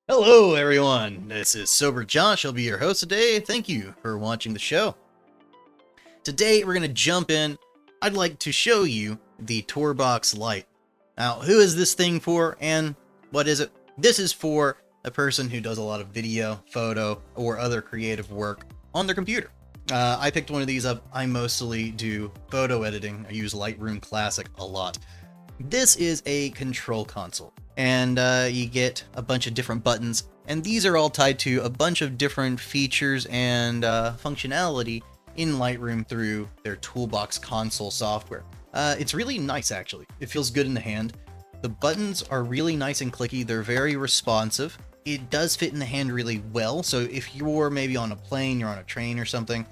Hello, everyone. This is Sober Josh. I'll be your host today. Thank you for watching the show. Today, we're going to jump in. I'd like to show you the Torbox Lite. Now, who is this thing for and what is it? This is for a person who does a lot of video, photo, or other creative work on their computer. I picked one of these up. I mostly do photo editing. I use Lightroom Classic a lot. This is a control console, and you get a bunch of different buttons, and these are all tied to a bunch of different features and functionality in Lightroom through their Toolbox console software. It's really nice, actually. It feels good in the hand. The buttons are really nice and clicky. They're very responsive. It does fit in the hand really well, so if you're maybe on a plane, you're on a train or something,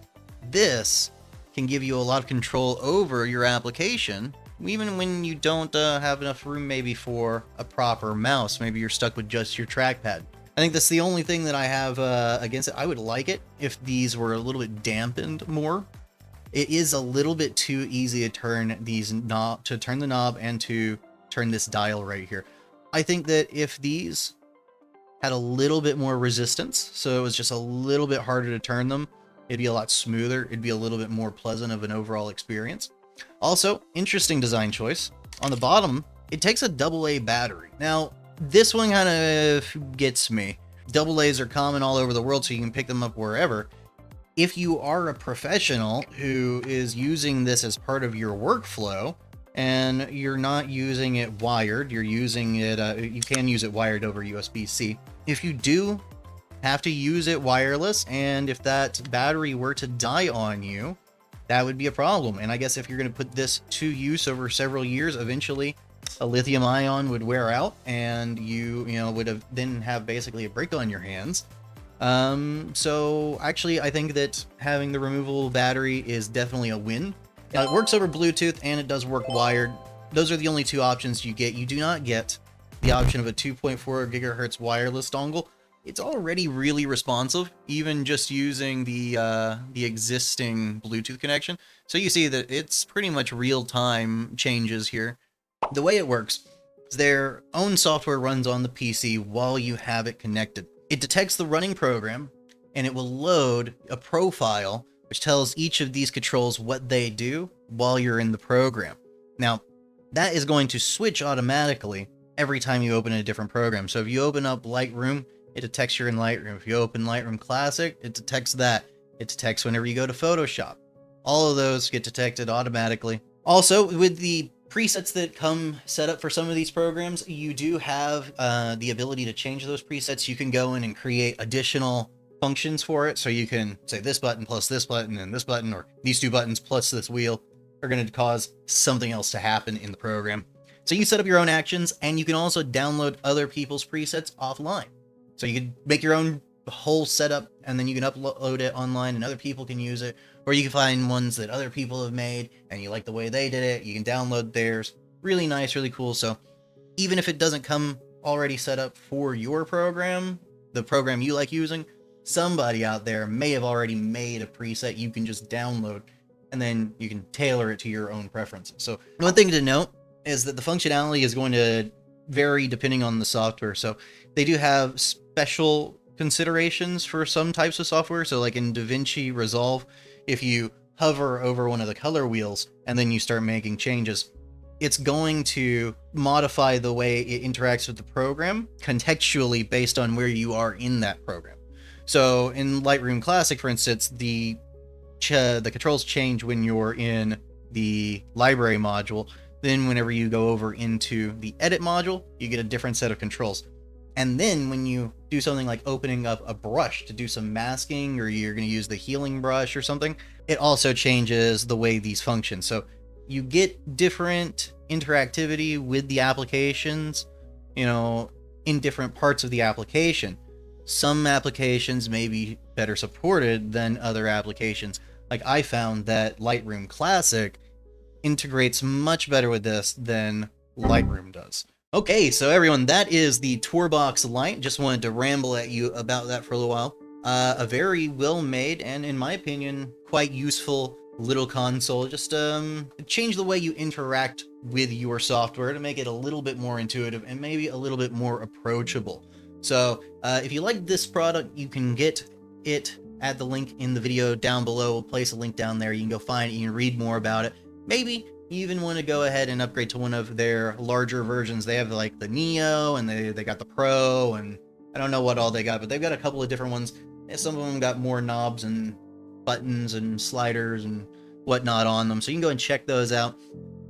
this can give you a lot of control over your application, even when you don't have enough room maybe for a proper mouse. Maybe you're stuck with just your trackpad. I think that's the only thing that I have against it. I would like it if these were a little bit dampened more. It is a little bit too easy to turn the knob and to turn this dial right here. I think that if these had a little bit more resistance, so it was just a little bit harder to turn them, it'd be a lot smoother. It'd be a little bit more pleasant of an overall experience. Also, interesting design choice. On the bottom, it takes a AA battery. Now, this one kind of gets me. AA's are common all over the world, so you can pick them up wherever. If you are a professional who is using this as part of your workflow, and you're not using it wired, you're using it, you can use it wired over USB-C. If you do have to use it wireless, and if that battery were to die on you, that would be a problem. And I guess if you're going to put this to use over several years, eventually a lithium ion would wear out, and you would have basically a brick on your hands. So actually, I think that having the removable battery is definitely a win. Now, it works over Bluetooth and it does work wired. Those are the only two options you get. You do not get the option of a 2.4 gigahertz wireless dongle. It's already really responsive, even just using the existing Bluetooth connection. So you see that it's pretty much real-time changes here. The way it works is their own software runs on the PC while you have it connected. It detects the running program, and it will load a profile which tells each of these controls what they do while you're in the program. Now, that is going to switch automatically every time you open a different program. So if you open up Lightroom, it detects you're in Lightroom. If you open Lightroom Classic, it detects that. It detects whenever you go to Photoshop. All of those get detected automatically. Also, with the presets that come set up for some of these programs, you do have the ability to change those presets. You can go in and create additional functions for it. So you can say this button plus this button and this button, or these two buttons plus this wheel are going to cause something else to happen in the program. So you set up your own actions, and you can also download other people's presets offline. So you can make your own whole setup, and then you can upload it online and other people can use it. Or you can find ones that other people have made and you like the way they did it, you can download theirs. Really nice, really cool. So even if it doesn't come already set up for your program, the program you like using, somebody out there may have already made a preset you can just download, and then you can tailor it to your own preferences. So one thing to note is that the functionality is going to vary depending on the software. So they do have special considerations for some types of software. So like in DaVinci Resolve, if you hover over one of the color wheels and then you start making changes, it's going to modify the way it interacts with the program contextually based on where you are in that program. So in Lightroom Classic, for instance, the controls change when you're in the library module. Then whenever you go over into the edit module, you get a different set of controls. And then when you do something like opening up a brush to do some masking, or you're going to use the healing brush or something, it also changes the way these function. So you get different interactivity with the applications, in different parts of the application. Some applications may be better supported than other applications. Like I found that Lightroom Classic integrates much better with this than Lightroom does. Okay, so everyone, that is the Torbox Lite. Just wanted to ramble at you about that for a little while. A very well-made and, in my opinion, quite useful little console. Just change the way you interact with your software to make it a little bit more intuitive and maybe a little bit more approachable. So if you like this product, you can get it at the link in the video down below. We'll place a link down there. You can go find it. You can read more about it. Maybe you even want to go ahead and upgrade to one of their larger versions. They have like the Neo, and they got the Pro, and I don't know what all they got, but they've got a couple of different ones. Some of them got more knobs and buttons and sliders and whatnot on them, so you can go and check those out.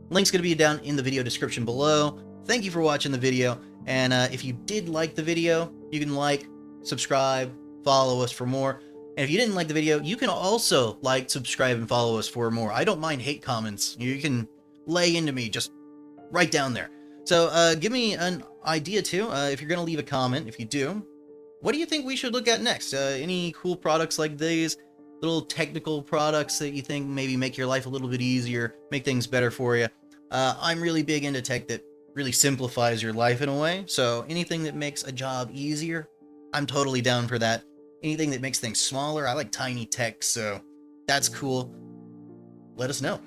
Link's going to be down in the video description below. Thank you for watching the video, and if you did like the video, you can like, subscribe, follow us for more. And if you didn't like the video, you can also like, subscribe, and follow us for more. I don't mind hate comments. You can lay into me just right down there. So give me an idea too, if you're going to leave a comment. If you do, what do you think we should look at next? Any cool products like these? Little technical products that you think maybe make your life a little bit easier, make things better for you. I'm really big into tech that really simplifies your life in a way. So anything that makes a job easier, I'm totally down for that. Anything that makes things smaller, I like tiny tech, so that's cool. Let us know.